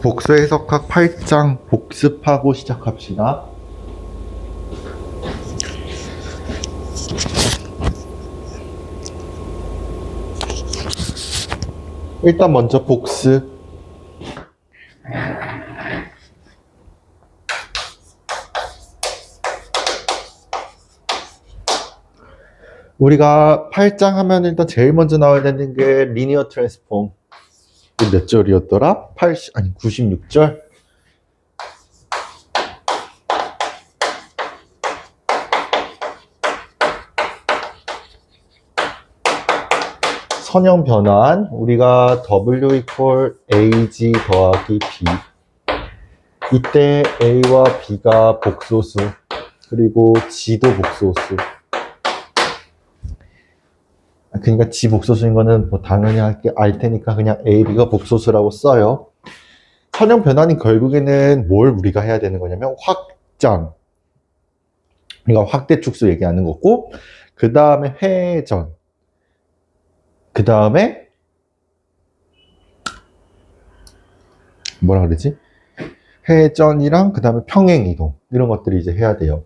복수 해석학 8장 복습하고 시작합시다. 일단 먼저 복습. 우리가 8장 하면 일단 제일 먼저 나와야 되는 게 리니어 트랜스폼. 몇 절이었더라? 96절? 선형 변환, 우리가 W equal AG 더하기 B. 이때 A와 B가 복소수, 그리고 G도 복소수. 그러니까 G 복소수인 거는 뭐 당연히 알 테니까 그냥 A, B가 복소수라고 써요. 선형 변환이 결국에는 뭘 우리가 해야 되는 거냐면 확장. 그러니까 확대 축소 얘기하는 거고, 그 다음에 회전. 그 다음에 뭐라 그러지? 회전이랑 그 다음에 평행 이동 이런 것들이 이제 해야 돼요.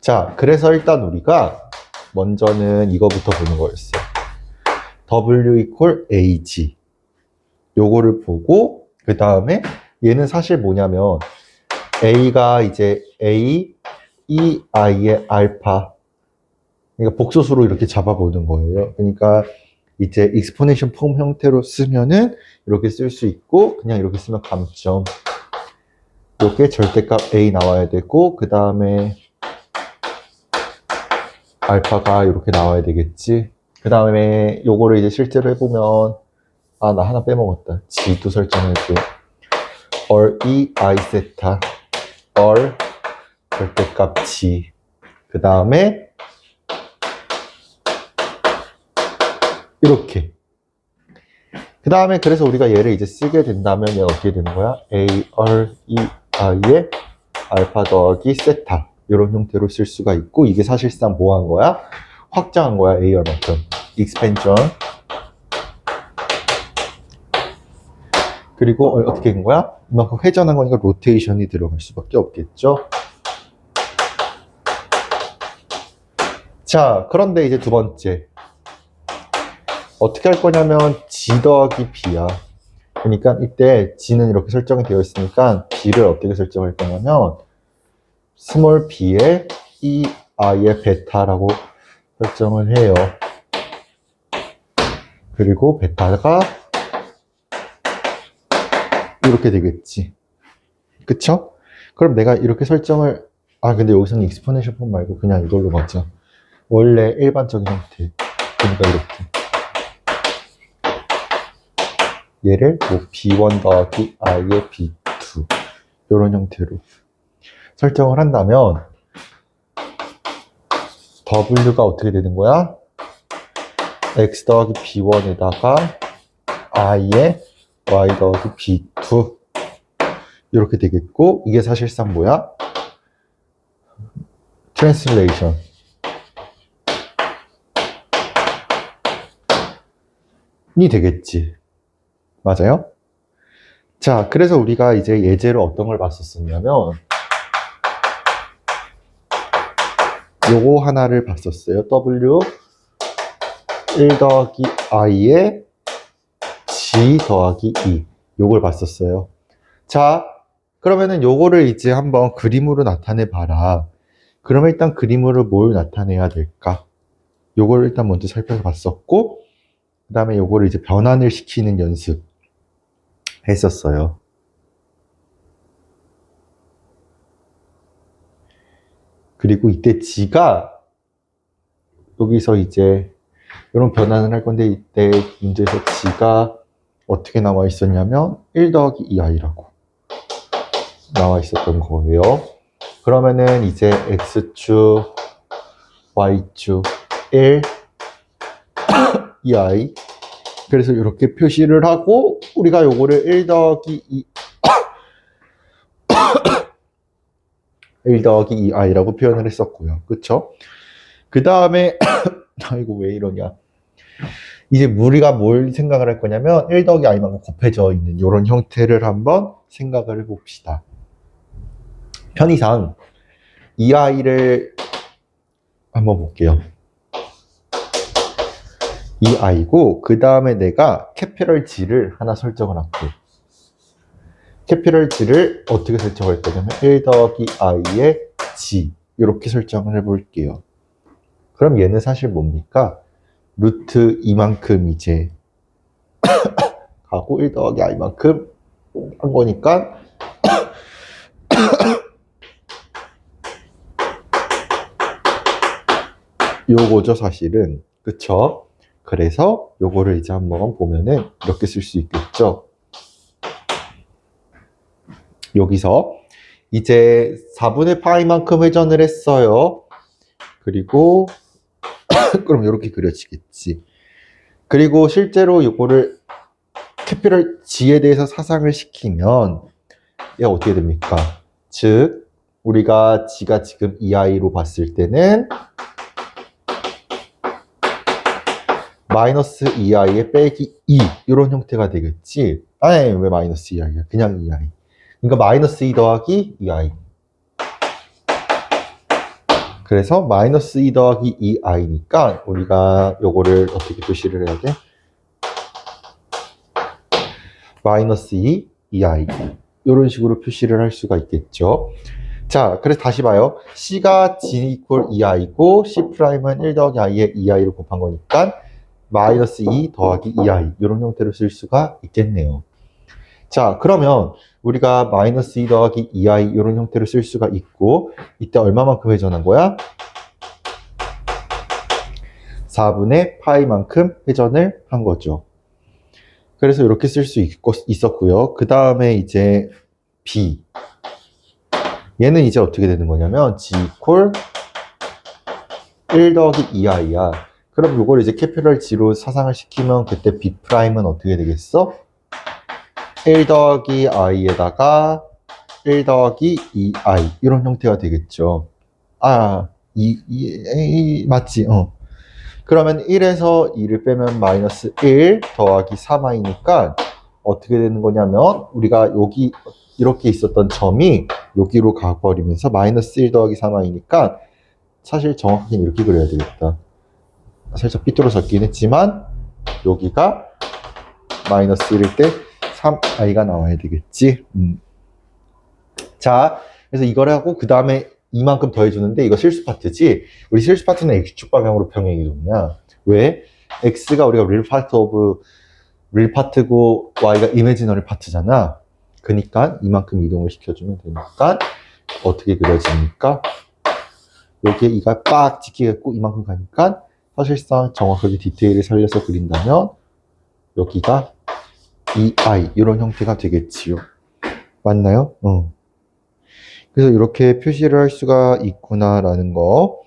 자, 그래서 일단 우리가 먼저는 이거부터 보는 거였어요. W equal AG 요거를 보고 그 다음에 얘는 사실 뭐냐면 A가 이제 A, E, I의 알파, 그러니까 복소수로 이렇게 잡아보는 거예요. 그러니까 이제 익스포네이션 폼 형태로 쓰면은 이렇게 쓸 수 있고, 그냥 이렇게 쓰면 감점. 이렇게 절대값 A 나와야 되고, 그 다음에 알파가 이렇게 나와야 되겠지. 그 다음에 요거를 이제 실제로 해보면, 아, 나 하나 빼먹었다. G도 설정해줘. or E, I, 세타. or 절대값 G. 그 다음에 이렇게. 그 다음에 그래서 우리가 얘를 이제 쓰게 된다면 얘가 어떻게 되는 거야? A, R, E, I의 알파 더하기 세타 이런 형태로 쓸 수가 있고, 이게 사실상 뭐 한 거야? 확장한 거야. AR만큼 expansion. 그리고 어떻게 된 거야? 이만큼 회전한 거니까 로테이션이 들어갈 수밖에 없겠죠. 자, 그런데 이제 두 번째 어떻게 할 거냐면 G 더하기 B야. 그러니까 이때 G는 이렇게 설정이 되어 있으니까 B를 어떻게 설정할 거냐면 스몰 b에 E, I의 베타라고 설정을 해요. 그리고 베타가 이렇게 되겠지. 그쵸? 그럼 내가 이렇게 설정을, 근데 여기서는 익스포네이션 폼 말고 그냥 이걸로 가자. 원래 일반적인 형태. 그러니까 이렇게. 얘를 뭐 B1 더하기 I의 B2 이런 형태로 설정을 한다면 W가 어떻게 되는 거야? X 더하기 B1에다가 I의 Y 더하기 B2 이렇게 되겠고, 이게 사실상 뭐야? 트랜슬레이션. 이 되겠지. 맞아요? 자, 그래서 우리가 이제 예제로 어떤 걸 봤었냐면 요거 하나를 봤었어요. W 1 더하기 I의 G 더하기 E 요걸 봤었어요. 자, 그러면은 요거를 이제 한번 그림으로 나타내 봐라. 그러면 일단 그림으로 뭘 나타내야 될까? 요걸 일단 먼저 살펴봤었고, 그 다음에 요거를 이제 변환을 시키는 연습 했었어요. 그리고 이때 G가 여기서 이제 이런 변환을 할 건데, 이때 문제에서 G가 어떻게 나와 있었냐면 1 더하기 2i라고 나와 있었던 거예요. 그러면은 이제 X축, Y축 1, 2i. 그래서 이렇게 표시를 하고, 우리가 요거를 1 더하기 2 1 더하기 2i라고 표현을 했었고요. 그쵸? 그 다음에 아이고 왜 이러냐. 이제 우리가 뭘 생각을 할 거냐면 1 더하기 i만큼 곱해져 있는 이런 형태를 한번 생각을 해봅시다. 편의상 이 i를 한번 볼게요. 이 i고 그 다음에 내가 캐피럴 G를 하나 설정을 할게. 캐피럴 G를 어떻게 설정할 거냐면 1 더하기 i의 G 이렇게 설정을 해볼게요. 그럼 얘는 사실 뭡니까? 루트 이만큼 이제 하고 1 더하기 i만큼 한 거니까 요거죠 사실은. 그쵸? 그래서 요거를 이제 한번 보면은 이렇게 쓸 수 있겠죠. 여기서 이제 4분의 파이만큼 회전을 했어요. 그리고 그럼 이렇게 그려지겠지. 그리고 실제로 요거를 캐피럴 G에 대해서 사상을 시키면 얘가 어떻게 됩니까? 즉 우리가 G가 지금 2i로 봤을 때는 마이너스 2i에 빼기 2 이런 형태가 되겠지. 아니 왜 마이너스 2i야? 그냥 2i. 그러니까 마이너스 2 더하기 2i. 그래서 마이너스 2 더하기 2i니까 우리가 요거를 어떻게 표시를 해야 돼? 마이너스 2, 2i 이런 식으로 표시를 할 수가 있겠죠. 자, 그래서 다시 봐요. C가 G 이퀄 2i고 C'은 1 더하기 i에 2i를 곱한 거니까 마이너스 2 더하기 2i 이런 형태로 쓸 수가 있겠네요. 자, 그러면 우리가 마이너스 2 더하기 2i 이런 형태로 쓸 수가 있고 이때 얼마만큼 회전한 거야? 4분의 파이만큼 회전을 한 거죠. 그래서 이렇게 쓸 수 있었고요. 그 다음에 이제 B. 얘는 이제 어떻게 되는 거냐면 G 이퀄 1 더하기 2i야. 그럼 이걸 이제 캐피럴 G로 사상을 시키면 그때 B'은 어떻게 되겠어? 1 더하기 i에다가 1 더하기 2i 이런 형태가 되겠죠. 아, 맞지? 그러면 1에서 2를 빼면 마이너스 1 더하기 3i니까 어떻게 되는 거냐면 우리가 여기 이렇게 있었던 점이 여기로 가버리면서 마이너스 1 더하기 3i니까 사실 정확하게 이렇게 그려야 되겠다. 살짝 삐뚤어졌긴 했지만 여기가 마이너스 1일 때 3i가 나와야 되겠지. 자, 그래서 이걸 하고 그 다음에 이만큼 더해주는데 이거 실수 파트지? 우리 실수 파트는 x축 방향으로 평행이동이야. 왜? x가 우리가 real 파트고 y가 imaginary 파트잖아. 그러니까 이만큼 이동을 시켜주면 되니까 어떻게 그려집니까? 여기에 이가 빡 찍히겠고 이만큼 가니까 사실상 정확하게 디테일을 살려서 그린다면 여기가 2i 이런 형태가 되겠지요. 맞나요? 그래서 이렇게 표시를 할 수가 있구나라는 거.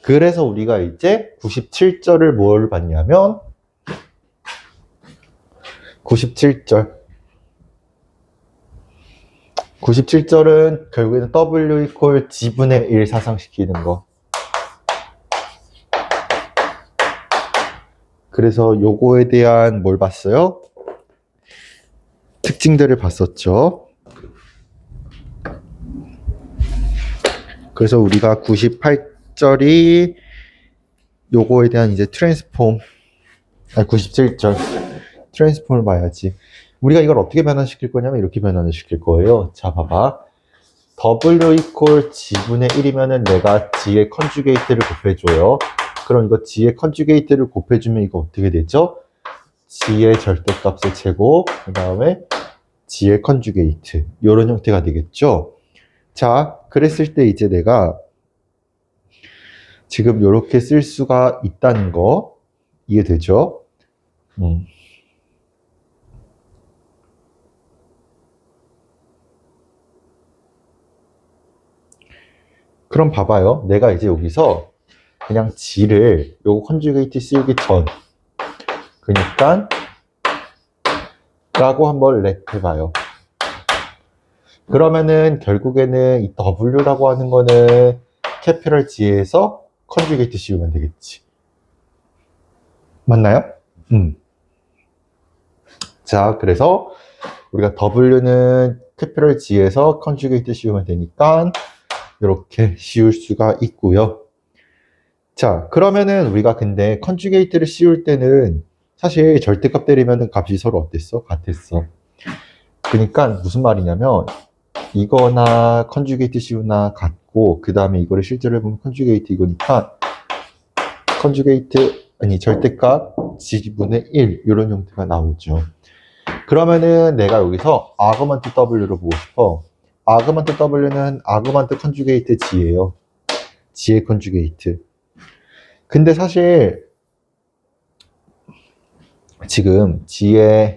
그래서 우리가 이제 97절을 뭘 봤냐면 97절은 결국에는 W 이퀄 G분의 1 사상시키는 거. 그래서 요거에 대한 뭘 봤어요? 특징들을 봤었죠. 그래서 우리가 98절이 요거에 대한 이제 97절 트랜스폼을 봐야지. 우리가 이걸 어떻게 변환시킬 거냐면 이렇게 변환을 시킬 거예요. 자, 봐봐. W 이퀄 G분의 1이면은 내가 G의 컨주게이트를 곱해줘요. 그럼 이거 G의 컨주게이트를 곱해주면 이거 어떻게 되죠? G의 절대값의 제곱, 그 다음에 G의 컨주게이트. 이런 형태가 되겠죠? 자, 그랬을 때 이제 내가 지금 이렇게 쓸 수가 있다는 거 이해되죠? 그럼 봐봐요. 내가 이제 여기서 그냥 G를 요거 컨주게이트 씌우기 전 그러니까 라고 한번 랩 해봐요. 그러면은 결국에는 이 W라고 하는 거는 캐피럴 G에서 컨주게이트 씌우면 되겠지. 맞나요? 자, 그래서 우리가 W는 캐피럴 G에서 컨주게이트 씌우면 되니까 이렇게 씌울 수가 있고요. 자, 그러면은 우리가 근데 컨주게이트를 씌울 때는 사실 절대값 때리면은 값이 서로 어땠어? 같았어. 그러니까 무슨 말이냐면 이거나 컨주게이트 씌우나 같고 그 다음에 이거를 실제로 해보면 컨주게이트 이거니까 컨주게이트 아니 절대값 G분의 1 이런 형태가 나오죠. 그러면은 내가 여기서 아그먼트 W를 보고 싶어. 아그먼트 W는 아그먼트 컨주게이트 G예요. G의 컨주게이트. 근데 사실 지금 G의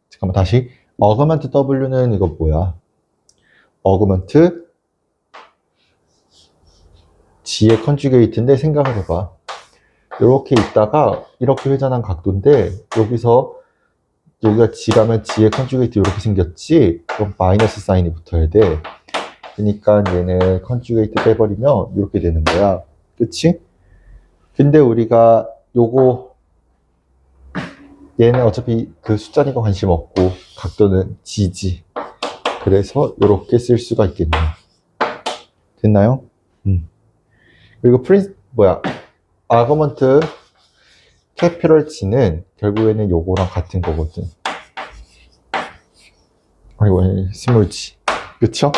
잠깐만 다시 어그먼트 W는 이거 뭐야? 어그먼트 G의 컨주게이트인데 생각을 해봐. 이렇게 있다가 이렇게 회전한 각도인데 여기가 G라면 G의 컨주게이트 이렇게 생겼지? 그럼 마이너스 사인이 붙어야 돼. 그러니까 얘는 컨주게이트 빼버리면 이렇게 되는 거야. 그치? 근데 우리가 얘는 어차피 그 숫자니까 관심 없고 각도는 G지. 그래서 이렇게 쓸 수가 있겠네요. 됐나요? 그리고 아그먼트 캐피럴 G는 결국에는 요거랑 같은 거거든. 아이고, 스몰 G. 그쵸?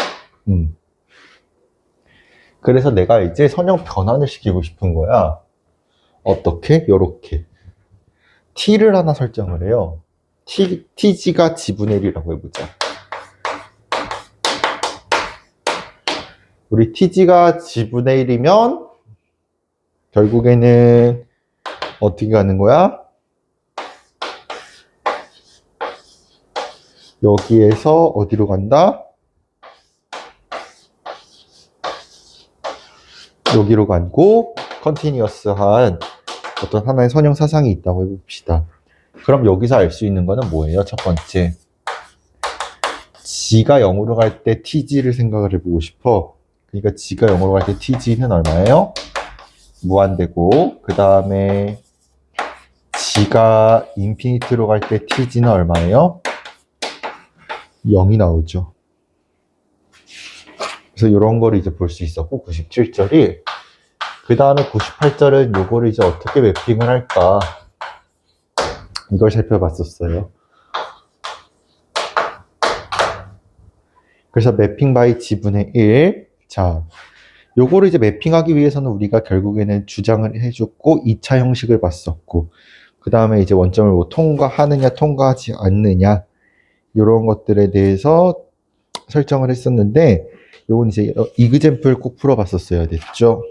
그래서 내가 이제 선형 변환을 시키고 싶은 거야. 어떻게? 요렇게. T를 하나 설정을 해요. TG가 G분의 1이라고 해보자. 우리 TG가 G분의 1이면 결국에는 어떻게 가는 거야? 여기에서 어디로 간다? 여기로 가고 컨티니어스한 어떤 하나의 선형 사상이 있다고 해봅시다. 그럼 여기서 알 수 있는 거는 뭐예요? 첫 번째, G가 0으로 갈 때 TG를 생각을 해보고 싶어. 그러니까 G가 0으로 갈 때 TG는 얼마예요? 무한대고, 그 다음에 G가 인피니트로 갈 때 TG는 얼마예요? 0이 나오죠. 그래서 이런 거를 이제 볼 수 있었고, 97절이 그 다음에 98절은 요거를 이제 어떻게 매핑을 할까 이걸 살펴봤었어요. 그래서 매핑 바이 G분의 1. 자, 요거를 이제 매핑하기 위해서는 우리가 결국에는 주장을 해줬고 2차 형식을 봤었고 그 다음에 이제 원점을 뭐 통과하느냐 통과하지 않느냐 이런 것들에 대해서 설정을 했었는데 요건 이제 이그젬플 꼭 풀어봤었어야 됐죠.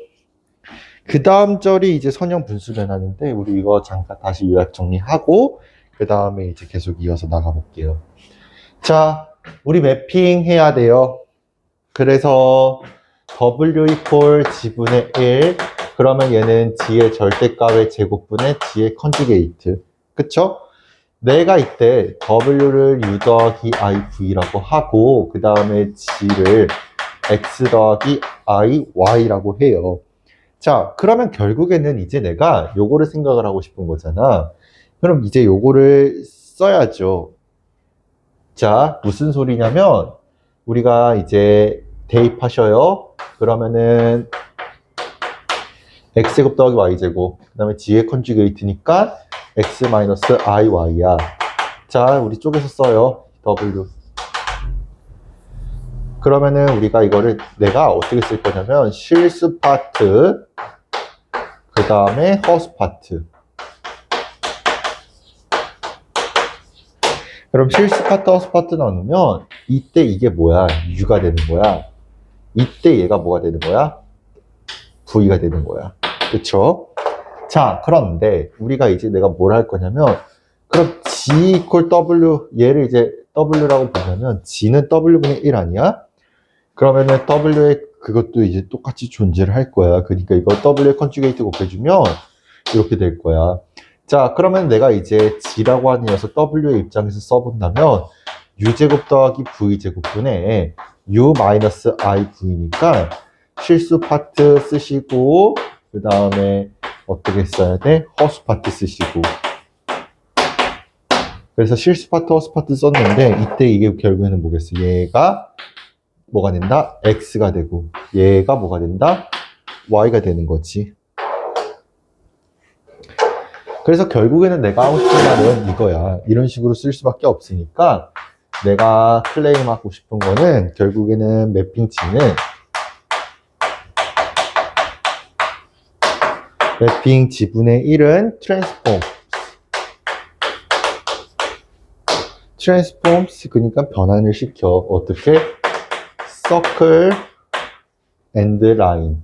그 다음 절이 이제 선형 분수 변환인데 우리 이거 잠깐 다시 요약 정리하고 그 다음에 이제 계속 이어서 나가볼게요. 자, 우리 매핑 해야 돼요. 그래서 W equal G분의 1 그러면 얘는 G의 절대값의 제곱분의 G의 컨주게이트. 그쵸? 내가 이때 W를 U 더하기 IV라고 하고 그 다음에 G를 X 더하기 IY라고 해요. 자, 그러면 결국에는 이제 내가 요거를 생각을 하고 싶은 거잖아. 그럼 이제 요거를 써야죠. 자, 무슨 소리냐면 우리가 이제 대입하셔요. 그러면은 x제곱 더하기 y제곱 그 다음에 g의 컨주게이트니까 x 마이너스 iy야. 자, 우리 쪼개서 써요. w. 그러면은 우리가 이거를 내가 어떻게 쓸 거냐면 실수 파트 그 다음에 허수 파트. 그럼 실수 파트 허수 파트 나누면 이때 이게 뭐야? u가 되는 거야. 이때 얘가 뭐가 되는 거야? v가 되는 거야. 그쵸? 자, 그런데 우리가 이제 내가 뭘 할 거냐면 그럼 g equal w 얘를 이제 w라고 보냐면 g는 w분의 1 아니야? 그러면은 w의 그것도 이제 똑같이 존재를 할 거야. 그러니까 이거 w의 컨주게이트 곱해주면 이렇게 될 거야. 자, 그러면 내가 이제 g라고 하는 녀석 w의 입장에서 써본다면 u제곱 더하기 v제곱분의 u 마이너스 iv니까 실수 파트 쓰시고 그 다음에 어떻게 써야 돼? 허수 파트 쓰시고 그래서 실수 파트, 허수 파트 썼는데 이때 이게 결국에는 뭐겠어? 얘가 뭐가 된다? X가 되고 얘가 뭐가 된다? Y가 되는 거지. 그래서 결국에는 내가 하고 싶은 말은 이거야. 이런 식으로 쓸 수밖에 없으니까 내가 클레임하고 싶은 거는 결국에는 매핑 G는 매핑 G분의 1은 트랜스폼스 그러니까 변환을 시켜. 어떻게? 서클 앤드 라인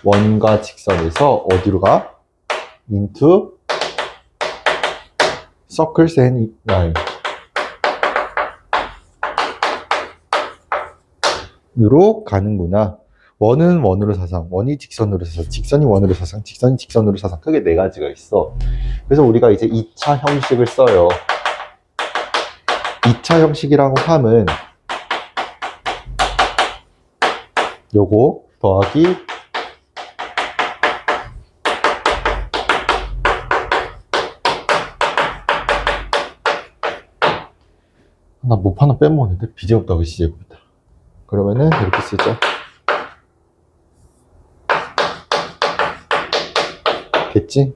원과 직선에서 어디로 가? into circles and line 으로 가는구나. 원은 원으로 사상, 원이 직선으로 사상, 직선이 원으로 사상, 직선이 직선으로 사상. 크게 네 가지가 있어. 그래서 우리가 이제 2차 형식을 써요. 2차 형식이라고 하면 요거 더하기 나 못 하나 빼먹었는데 비제곱하고 C제곱이다. 그러면은 이렇게 쓰죠. 됐지?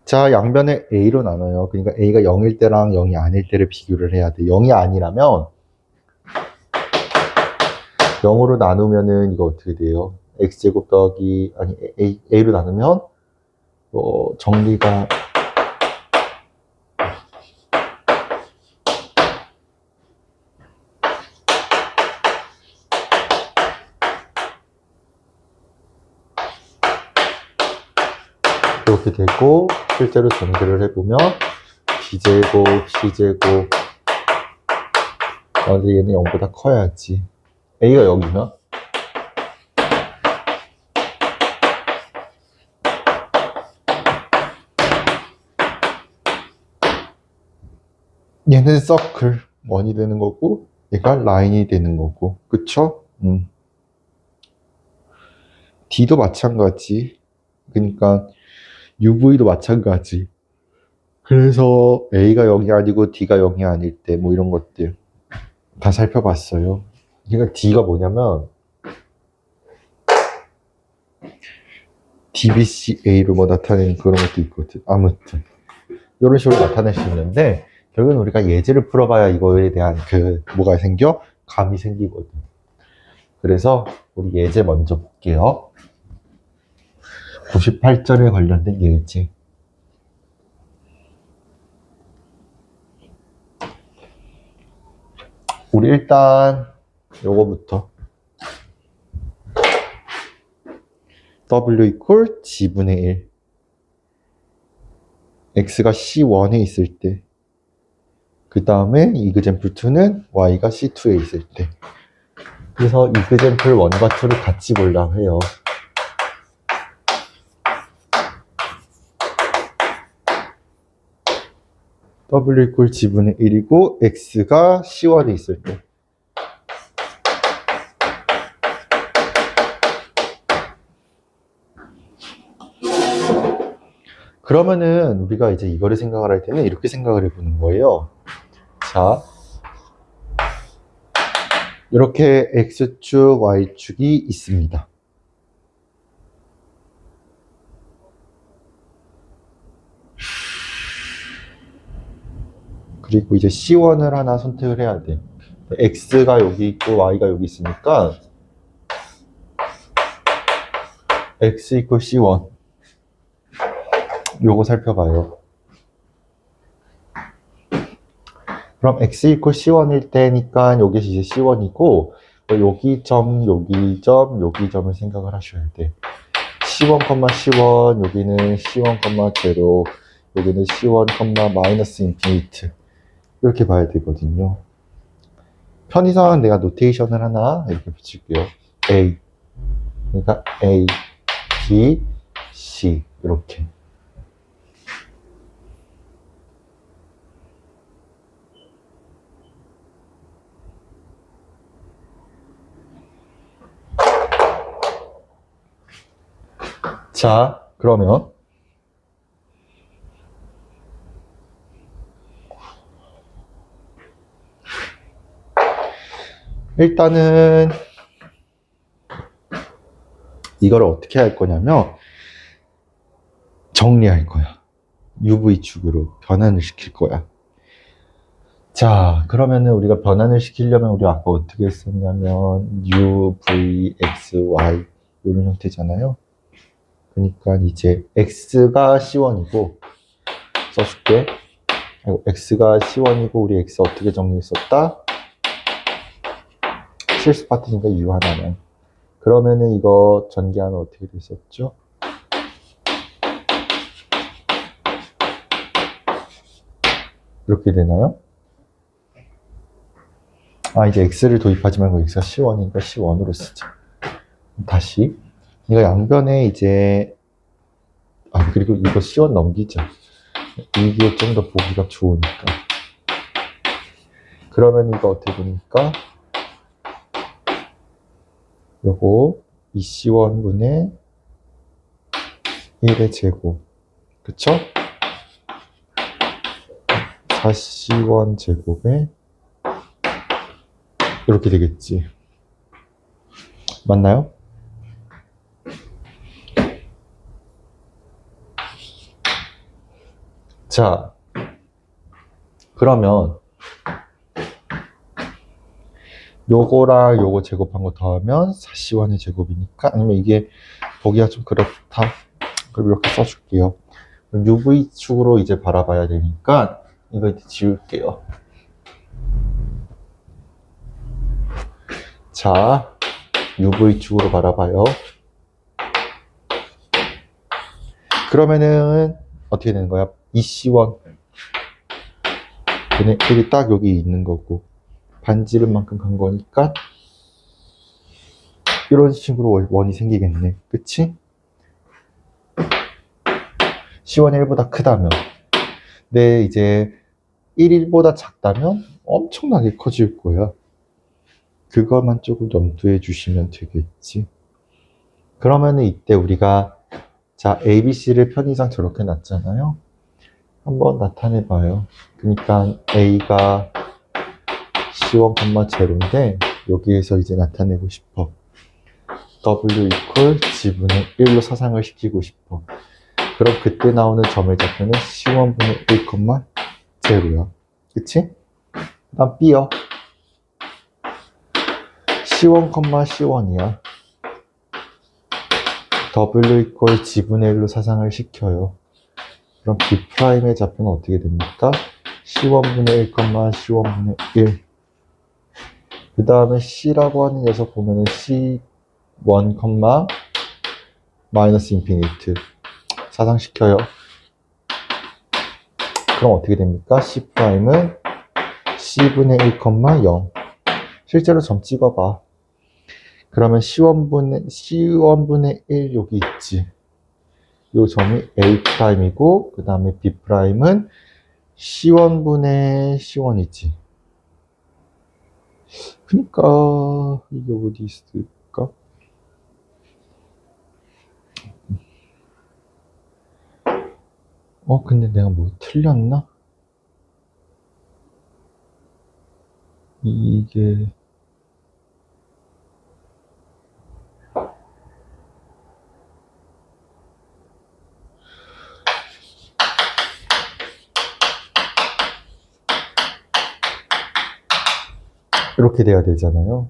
자, 양변을 A로 나눠요. 그러니까 A가 0일 때랑 0이 아닐 때를 비교를 해야 돼. 0이 아니라면 0으로 나누면은 이거 어떻게 돼요? X제곱 더하기 아니 A로 나누면 정리가 이렇게 되고 실제로 정리를 해보면 B제곱, C제곱 근데 얘는 0보다 커야지. A가 0이면 얘는 서클 원이 되는 거고 얘가 라인이 되는 거고 그쵸? D도 마찬가지. 그러니까 UV도 마찬가지. 그래서 A가 0이 아니고 D가 0이 아닐 때 뭐 이런 것들 다 살펴봤어요. 그러니까 D가 뭐냐면 DBCA로 뭐 나타내는 그런 것도 있거든. 아무튼 이런 식으로 나타낼 수 있는데 결국은 우리가 예제를 풀어봐야 이거에 대한 뭐가 생겨? 감이 생기거든. 그래서 우리 예제 먼저 볼게요. 98절에 관련된 예제. 우리 일단 요거부터 W equal G분의 1 X가 C1에 있을 때 그 다음에 이그젠플 2는 Y가 C2에 있을 때 그래서 이그젠플 1과 2를 같이 보려고 해요. W equal G분의 1이고 X가 C1에 있을 때 그러면은 우리가 이제 이거를 생각을 할 때는 이렇게 생각을 해보는 거예요. 자, 이렇게 X축, Y축이 있습니다. 그리고 이제 C1을 하나 선택을 해야 돼. X가 여기 있고 Y가 여기 있으니까 X equal C1 요거 살펴봐요. 그럼 X equal C1일 때니까 여기 이제 C1이고 여기 점, 여기 점, 여기 점을 생각을 하셔야 돼. C1, C1 여기는 C1, 0 여기는 C1, 마이너스 인피니트 이렇게 봐야 되거든요. 편의상 내가 노테이션을 하나 이렇게 붙일게요. A 그러니까 A, B, C 이렇게 자 그러면 일단은 이거를 어떻게 할 거냐면 정리할 거야. UV축으로 변환을 시킬 거야. 자, 그러면은 우리가 변환을 시키려면 우리 아까 어떻게 했었냐면 U, V, X, Y 이런 형태잖아요. 그러니까 이제 X가 C1이고 써줄게. X가 C1이고 우리 X 어떻게 정리했었다? 실수 파트니까 U 하나만. 그러면은 이거 전개하면 어떻게 됐었죠? 이렇게 되나요? 아, 이제 X를 도입하지 말고 X가 C1이니까 C1으로 쓰자. 다시. 이거 양변에 이제, 아, 그리고 이거 C1 넘기자. 이게 좀 더 보기가 좋으니까. 그러면 이거 어떻게 됩니까? 요거 2C1분의 1의 제곱. 그쵸? 4C1 제곱에 이렇게 되겠지. 맞나요? 자, 그러면 요거랑 요거 제곱한 거 더하면 4C1의 제곱이니까, 아니면 이게 보기가 좀 그렇다. 그럼 이렇게 써줄게요. UV축으로 이제 바라봐야 되니까 이거 이제 지울게요. 자, UV축으로 바라봐요. 그러면은 어떻게 되는 거야? 2C1 분의 1이 딱 여기 있는 거고 반지름 만큼 간 거니까 이런 식으로 원이 생기겠네. 그치? C1이 1보다 크다면, 근데 이제 1이 1보다 작다면 엄청나게 커질 거야. 그것만 조금 염두해 주시면 되겠지. 그러면은 이때 우리가 자, ABC를 편의상 저렇게 놨잖아요. 한번 나타내 봐요. 그러니까 A가 C1,0인데 여기에서 이제 나타내고 싶어. W 이퀄 G분의 1로 사상을 시키고 싶어. 그럼 그때 나오는 점의 좌표는 C1분의 1,0야. 그치? 그 다음 B요. C1, C1이야. W 이퀄 G분의 1로 사상을 시켜요. 그럼 B'의 좌표는 어떻게 됩니까? C1분의 1, C1분의 1. 그 다음에 C라고 하는 녀석 보면은 C1, 마이너스 인피니트. 사상시켜요. 그럼 어떻게 됩니까? C'은 C분의 1, 0. 실제로 점 찍어봐. 그러면 C1분의 1 여기 있지. 요 점이 A'이고, 그 다음에 B'은 C1분의 C1이지. 그니까, 이게 어디 있을까? 근데 내가 뭐 틀렸나? 이게, 이렇게 돼야 되잖아요.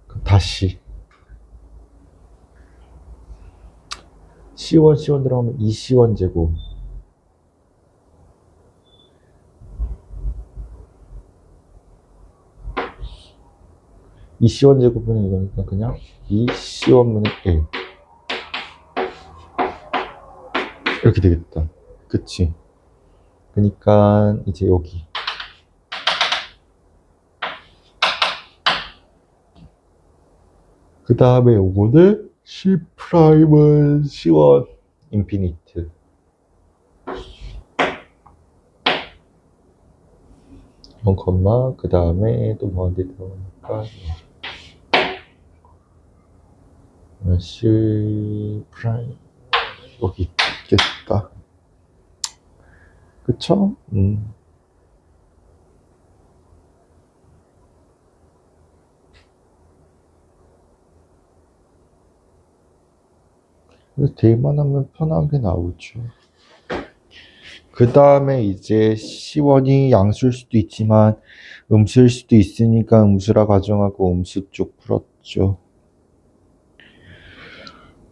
그럼 다시. C1 들어가면 2C1 제곱. 이 C1 제곱은 이거니까 그냥 2C1분의 1. 이렇게 되겠다. 그치? 그러니까 이제 여기. 그 다음에 요거는 C'은 C1 인피니트. 그 다음에 또 뭐한테 들어가니까 C 프라임 여기 있겠다. 그쵸? 그래서 대입만 하면 편하게 나오죠. 그 다음에 이제 C1이 양수일 수도 있지만 음수일 수도 있으니까 음수라 가정하고 음수 쪽 풀었죠.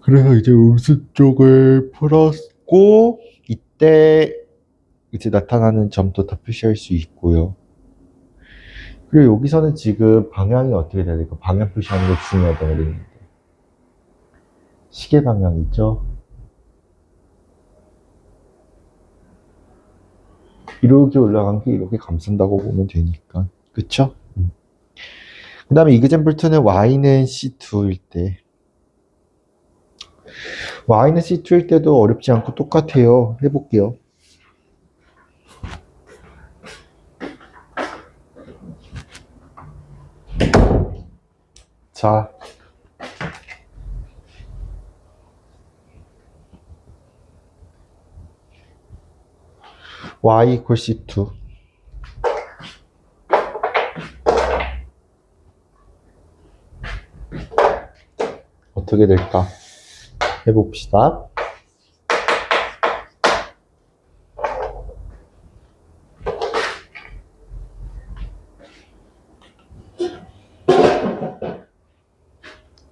그래서 이제 음수 쪽을 풀었고 이때 이제 나타나는 점도 다 표시할 수 있고요. 그리고 여기서는 지금 방향이 어떻게 돼야 될까? 방향 표시하는 게 중요하다고 그랬는데 시계 방향이죠. 이렇게 올라간 게 이렇게 감싼다고 보면 되니까 그쵸? 그 다음에 이그젠플2는 y는 C2일 때 y는 C2일 때도 어렵지 않고 똑같아요. 해볼게요. 자, y equal C2 어떻게 될까? 해봅시다.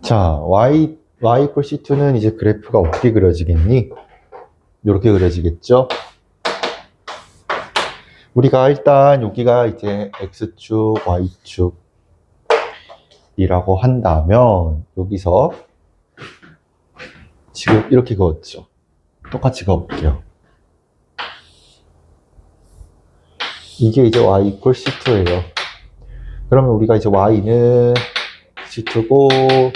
자, y equal C2는 이제 그래프가 어떻게 그려지겠니? 이렇게 그려지겠죠? 우리가 일단 여기가 이제 x축, y축이라고 한다면 여기서 지금 이렇게 그었죠. 똑같이 그어볼게요. 이게 이제 y equal C2예요. 그러면 우리가 이제 y는 C2고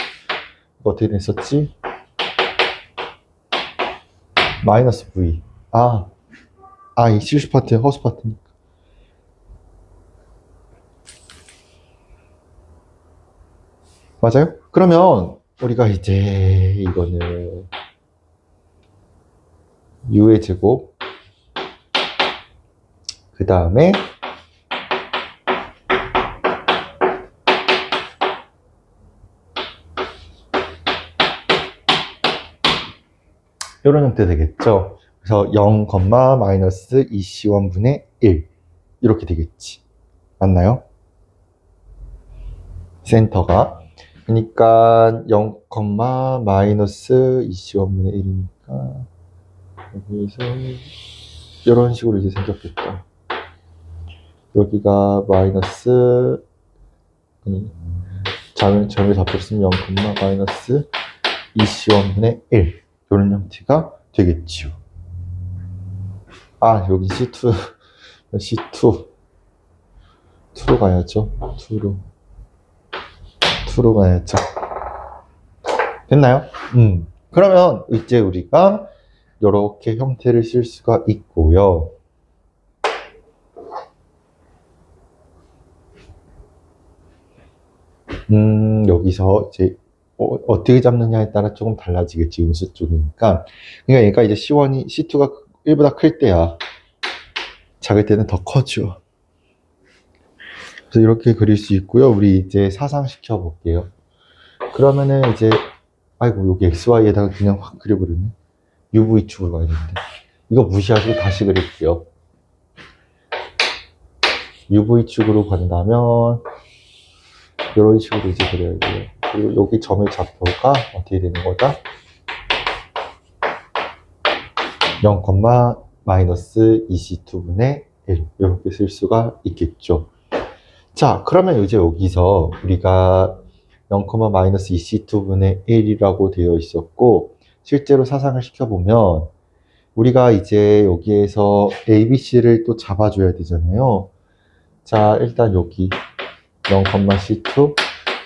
이거 어떻게 됐었지? 마이너스 v. 이 실수 파트, 허수 파트니까. 맞아요? 그러면 우리가 이제 이거는 u의 제곱 그 다음에 이런 형태 되겠죠. 그래서 0, 마이너스 2C1분의 1 이렇게 되겠지. 맞나요? 센터가 그러니까 0, 마이너스 2C1분의 1이니까 여기서 이런 식으로 이제 생겼겠다. 여기가 마이너스 점을 잡혔으면 0, 마이너스 2C1분의 1 이런 형태가 되겠지요. 여기 C2 2로 가야죠. 2로 가야죠. 됐나요? 그러면 이제 우리가 이렇게 형태를 쓸 수가 있고요. 여기서 이제 어떻게 잡느냐에 따라 조금 달라지겠지. 음수 쪽이니까. 그러니까 얘가 이제 C2가 1보다 클 때야. 작을 때는 더 커져. 그래서 이렇게 그릴 수 있고요. 우리 이제 사상시켜 볼게요. 그러면은 이제 여기 XY에다가 그냥 확 그려버렸네. UV축으로 가야 되는데 이거 무시하시고 다시 그릴게요. UV축으로 간다면 이런 식으로 이제 그려야 돼요. 그리고 여기 점의 좌표가 어떻게 되는 거다? 0, 마이너스 2C2분의 1 이렇게 쓸 수가 있겠죠. 자, 그러면 이제 여기서 우리가 0, 마이너스 2C2분의 1이라고 되어 있었고 실제로 사상을 시켜보면 우리가 이제 여기에서 ABC를 또 잡아줘야 되잖아요. 자, 일단 여기 0, C2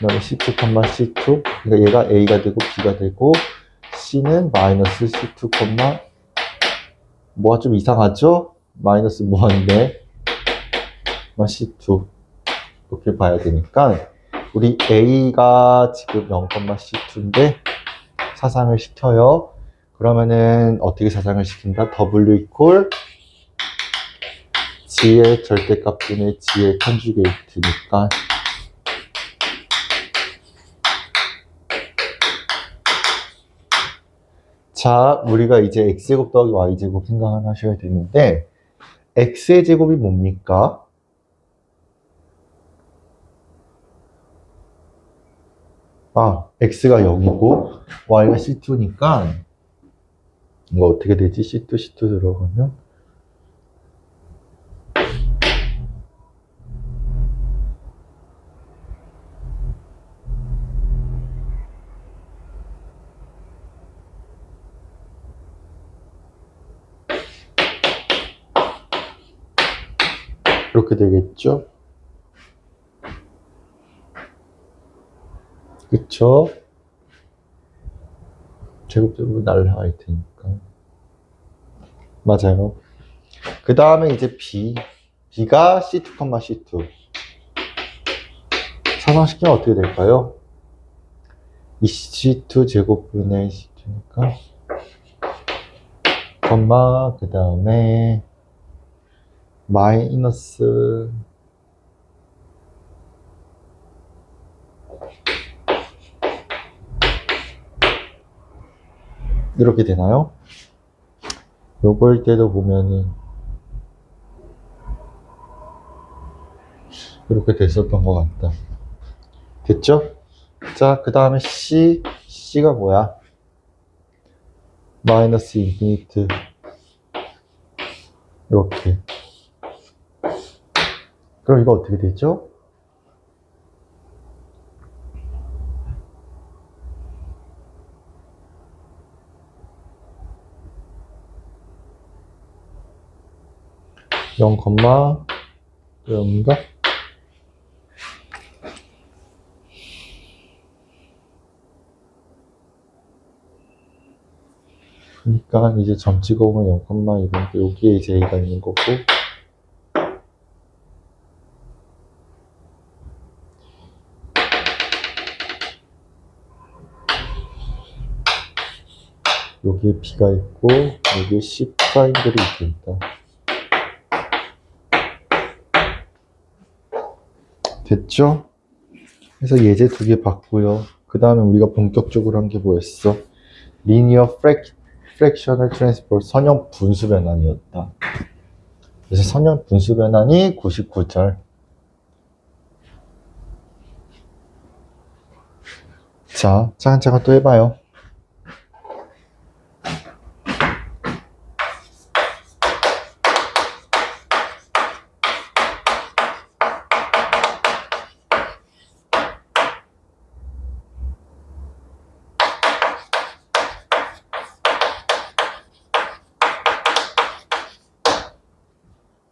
그다음에 C2, C2 그러니까 얘가 A가 되고 B가 되고 C는 마이너스 C2, 뭐가 좀 이상하죠? 마이너스 뭐인데 C2 이렇게 봐야 되니까 우리 A가 지금 0, C2인데 사상을 시켜요. 그러면은 어떻게 사상을 시킨다? W 이퀄 G의 절대값분의 G의 컨주게이트니까 자, 우리가 이제 x제곱 더하기 y제곱 생각하셔야 되는데 x의 제곱이 뭡니까? x가 0이고 y가 c2니까 이거 어떻게 되지? c2, c2 들어가면 이렇게 되겠죠? 그쵸? 제곱제곱이 날라갈 테니까. 맞아요. 그 다음에 이제 b가 c2, c2. 사상시키면 어떻게 될까요? 이 c2 제곱분의 c2니까 콤마 그 다음에 마이너스 이렇게 되나요? 요걸 때도 보면은 이렇게 됐었던 것 같다. 됐죠? 자, 그 다음에 C가 뭐야? 마이너스 인피니트. 이렇게. 그럼 이거 어떻게 되죠? (0, 그런가? 그러니까 이제 점 찍어보면 0, 이건데 여기에 이제 a가 있는 거고 여기에 b가 있고 여기에 c 프라임들이 있다. 됐죠? 그래서 예제 2개 봤고요. 그 다음에 우리가 본격적으로 한 게 뭐였어? 리니어 프랙셔널 트랜스포 선형 분수 변환이었다. 그래서 선형 분수 변환이 99절. 자, 차근차근 또 해봐요.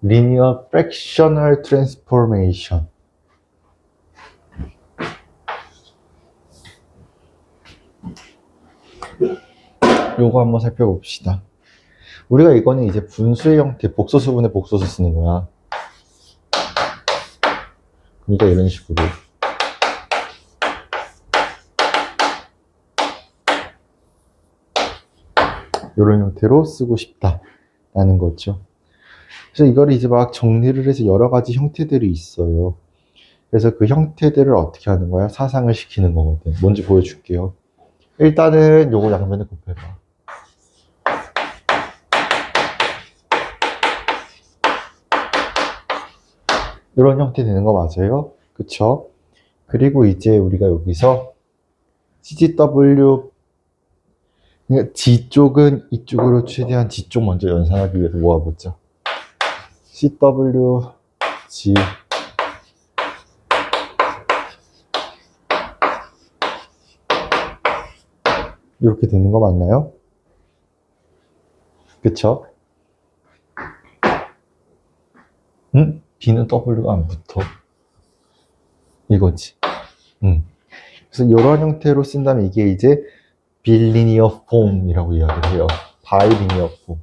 리니어 프랙셔널 트랜스포메이션. 요거 한번 살펴봅시다. 우리가 이거는 이제 분수의 형태, 복소수분의 복소수 쓰는 거야. 그러니까 이런 식으로. 이런 형태로 쓰고 싶다라는 거죠. 그래서 이걸 이제 막 정리를 해서 여러 가지 형태들이 있어요. 그래서 그 형태들을 어떻게 하는 거야? 사상을 시키는 거거든. 뭔지 보여줄게요. 일단은 요거 양면을 곱해봐. 이런 형태 되는 거 맞아요? 그쵸? 그리고 이제 우리가 여기서 CGW G 쪽은 이쪽으로 최대한 G 쪽 먼저 연산하기 위해서 모아보자. CW G 이렇게 되는 거 맞나요? 그쵸? 응? B는 W가 안 붙어. 이거지. 그래서 이런 형태로 쓴다면 이게 이제 빌리니어 폼이라고 이야기를 해요. 바이리니어 폼.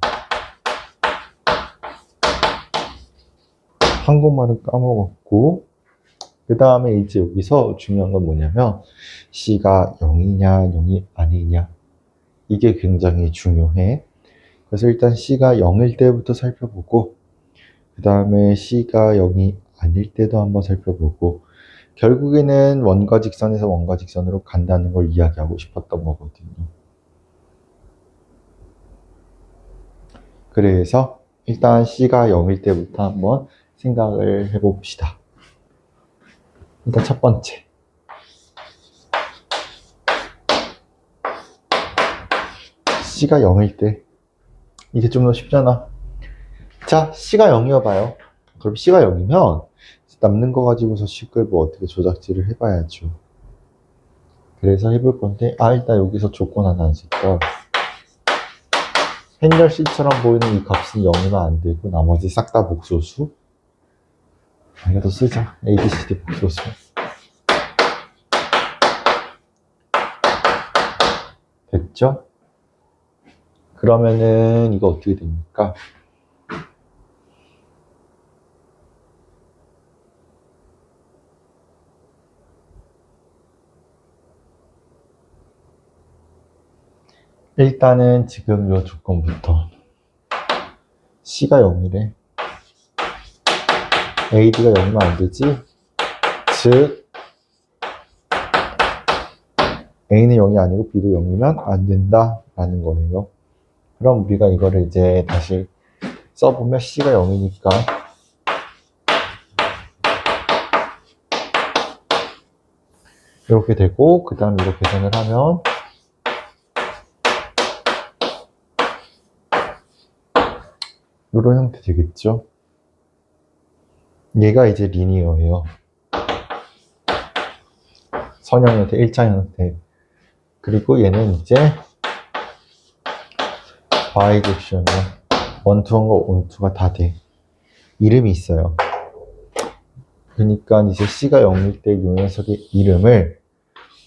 한국말은 까먹었고, 그 다음에 이제 여기서 중요한 건 뭐냐면, C가 0이냐, 0이 아니냐. 이게 굉장히 중요해. 그래서 일단 C가 0일 때부터 살펴보고, 그 다음에 C가 0이 아닐 때도 한번 살펴보고, 결국에는 원과 직선에서 원과 직선으로 간다는 걸 이야기하고 싶었던 거거든요. 그래서 일단 C가 0일 때부터 한번 생각을 해봅시다. 일단 첫 번째. C가 0일 때. 이게 좀 더 쉽잖아. 자, C가 0이어봐요. 그럼 C가 0이면 남는 거 가지고서 C를 뭐 어떻게 조작지를 해봐야죠. 그래서 해볼 건데, 일단 여기서 조건 하나 안 쓸까. 행렬 C처럼 보이는 이 값은 0이면 안 되고, 나머지 싹 다 복소수. 이거 더 쓰자. A, B, C, D 복소수. 됐죠? 그러면은 이거 어떻게 됩니까? 일단은 지금 이 조건부터 C가 0이래. AD가 0이면 안 되지. 즉 A는 0이 아니고 B도 0이면 안 된다 라는 거네요. 그럼 우리가 이거를 이제 다시 써보면 C가 0이니까 이렇게 되고, 그 다음에 이렇게 계산을 하면 이런 형태 되겠죠. 얘가 이제 리니어예요. 선형 형태, 일장 형태. 그리고 얘는 이제 바이젝션이야. 원투원과 온투가 다 돼. 이름이 있어요. 그러니까 이제 C가 0일 때 이 녀석의 이름을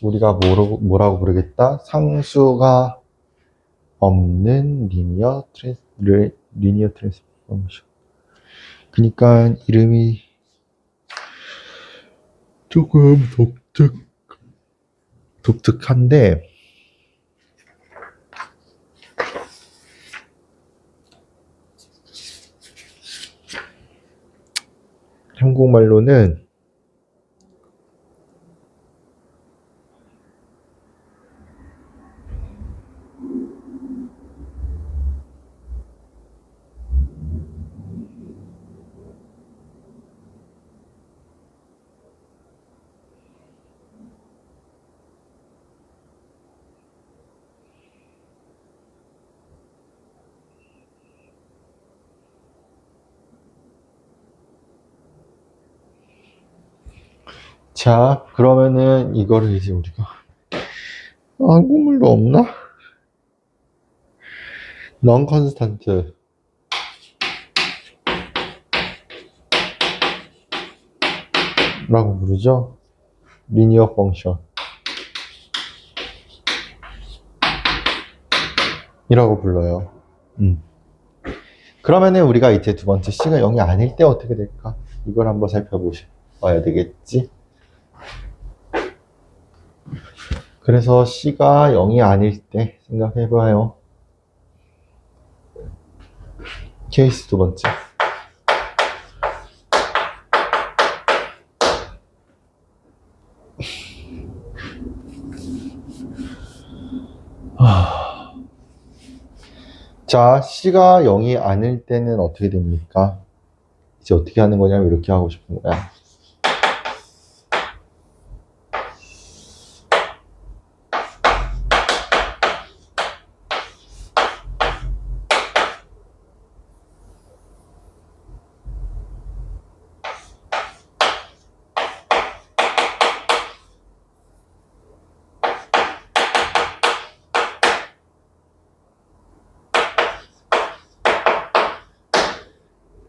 우리가 뭐라고 부르겠다? 상수가 없는 리니어 트랜스포메이션. 그러니까 이름이 조금 독특한데, 한국말로는 자, 그러면은 이거를 이제 우리가 한국말로 없나? non constant 라고 부르죠. 리니어 펑션 이라고 불러요. 그러면은 우리가 이제 두 번째 C가 0이 아닐 때 어떻게 될까? 이걸 한번 살펴봐야 되겠지. 그래서 C가 0이 아닐 때 생각해봐요. 케이스 두 번째. 자, C가 0이 아닐 때는 어떻게 됩니까? 이제 어떻게 하는 거냐면 이렇게 하고 싶은 거야.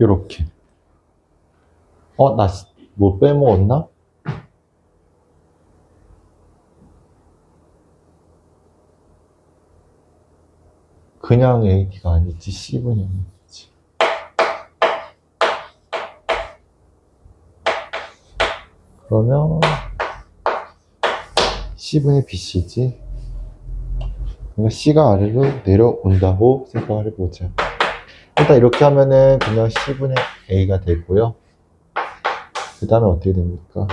요렇게. 나 뭐 빼먹었나? 그냥 AD가 아니지, C분형이지. 그러면 C분의 BC지. 그러니까 C가 아래로 내려온다고 생각을 해보자. 일단 이렇게 하면은 그냥 C분의 A가 되고요. 그 다음에 어떻게 됩니까?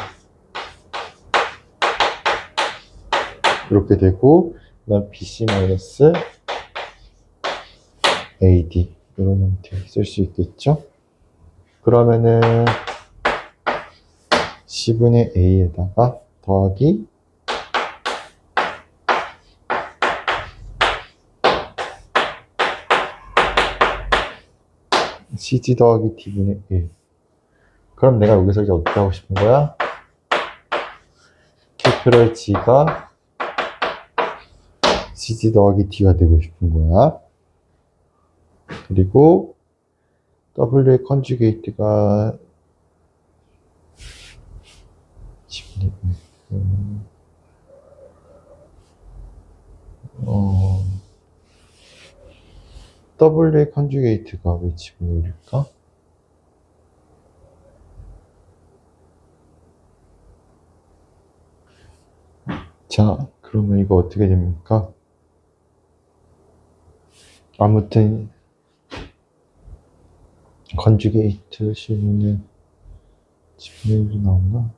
이렇게 되고, 그 다음 BC 마이너스 AD 이런 형태 쓸 수 있겠죠? 그러면은 C분의 A에다가 더하기 CG 더하기 D분의 1. 그럼 내가 여기서 이제 어떻게 하고 싶은 거야? 캐피럴 G가 CG 더하기 D가 되고 싶은 거야. 그리고 W의 컨주게이트가 W의 컨주게이트가 왜 지분의 1일까? 자, 그러면 이거 어떻게 됩니까? 아무튼 컨주게이트 실무는 지분의 1이 나오나?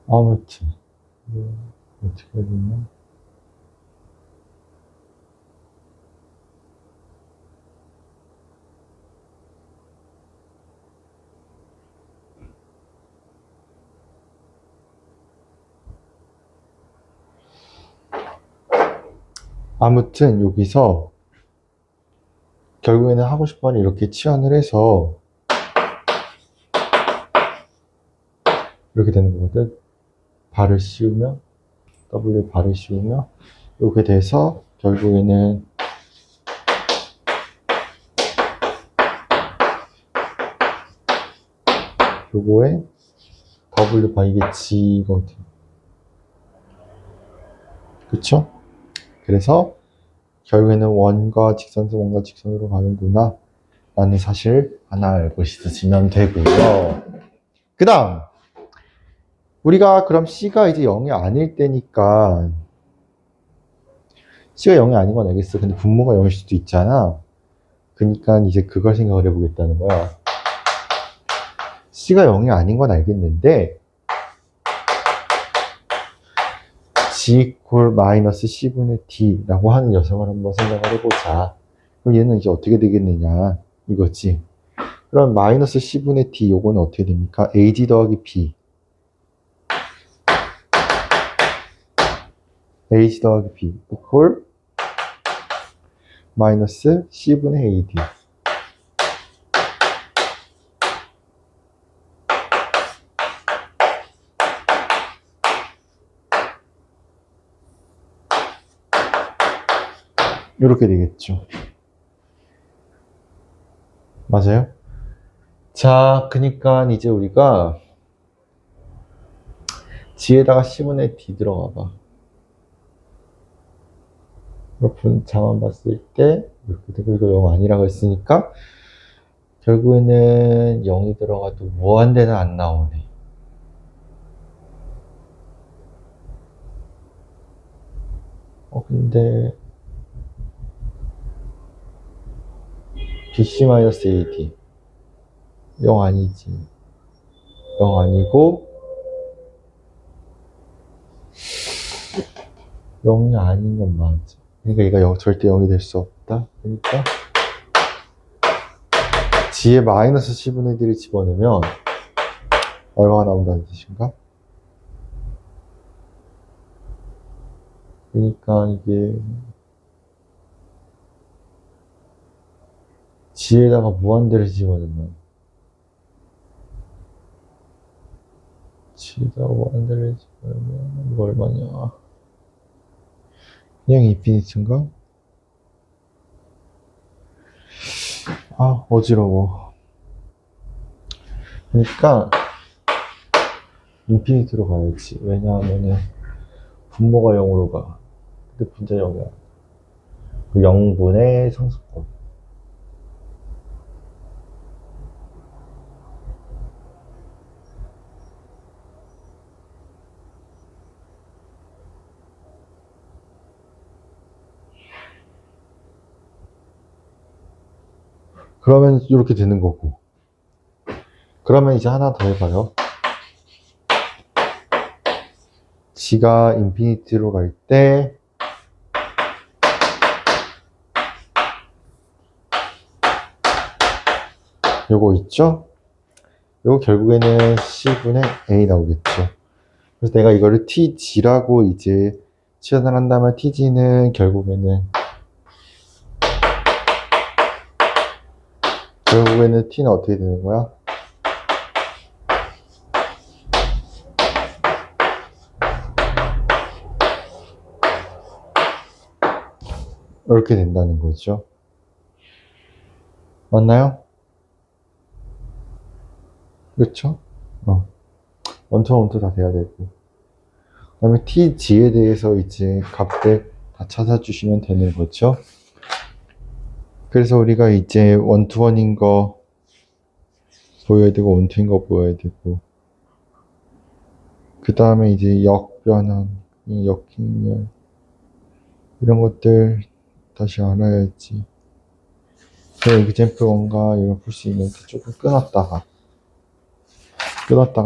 아무튼 어떻게 해야 되나? 아무튼 여기서 결국에는 하고 싶은 건 이렇게 치환을 해서 이렇게 되는 거거든. 발을 씌우면 W에 발을 씌우면 이렇게 돼서 결국에는 요거에 W 바 이게 G거든. 그쵸? 그래서 결국에는 원과 직선에서 원과 직선으로 가는구나 라는 사실 하나 알고 있으시면 되고요. 그 다음 우리가 그럼 C가 이제 0이 아닐 때니까 C가 0이 아닌 건 알겠어. 근데 분모가 0일 수도 있잖아. 그러니까 이제 그걸 생각을 해보겠다는 거야. C가 0이 아닌 건 알겠는데 G equal 마이너스 C분의 D라고 하는 녀석을 한번 생각을 해보자. 그럼 얘는 이제 어떻게 되겠느냐 이거지. 그럼 마이너스 C분의 D 요거는 어떻게 됩니까? AD 더하기 B AD 더하기 B equal 마이너스 C분의 AD 이렇게 되겠죠. 맞아요? 자, 그니까 이제 우리가 G에다가 C분의 D 들어가 봐. 그래프 자만 봤을 때 이렇게 되고 이거 0 아니라고 했으니까 결국에는 0이 들어가도 무한대는 안 나오네. 근데 BC-AD 0 아니지. 0 아니고 0이 아닌 건 맞아. 그러니까 얘가 절대 0이 될 수 없다. 그러니까 G에 마이너스 C분의 D를 집어넣으면 얼마가 나온다는 뜻인가? 그러니까 이게 G에다가 무한대를 집어넣으면 G에다가 무한대를 집어넣으면 이거 얼마냐? 그냥 인피니트인가? 아 어지러워. 그러니까 인피니트로 가야지. 왜냐하면은 분모가 0으로 가. 근데 분자 0이야. 그 0분의 상수권. 그러면 이렇게 되는 거고. 그러면 이제 하나 더 해봐요. g가 인피니티로 갈 때 요거 있죠? 요거 결국에는 c분의 a 나오겠죠. 그래서 내가 이거를 tg라고 이제 치환을 한다면 tg는 결국에는 t는 어떻게 되는 거야? 이렇게 된다는 거죠. 맞나요? 그렇죠? 원투와 원투 다 돼야 되고. 그 다음에 tg에 대해서 이제 값들 다 찾아주시면 되는 거죠. 그래서 우리가 이제 원투원인 거 보여야 되고 원투인 거 보여야 되고, 그 다음에 이제 역변환, 역행렬 이런 것들 다시 알아야지. 그 example 1과 이걸 풀 수 있는데 조금 끊었다가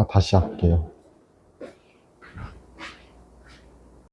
다시 할게요.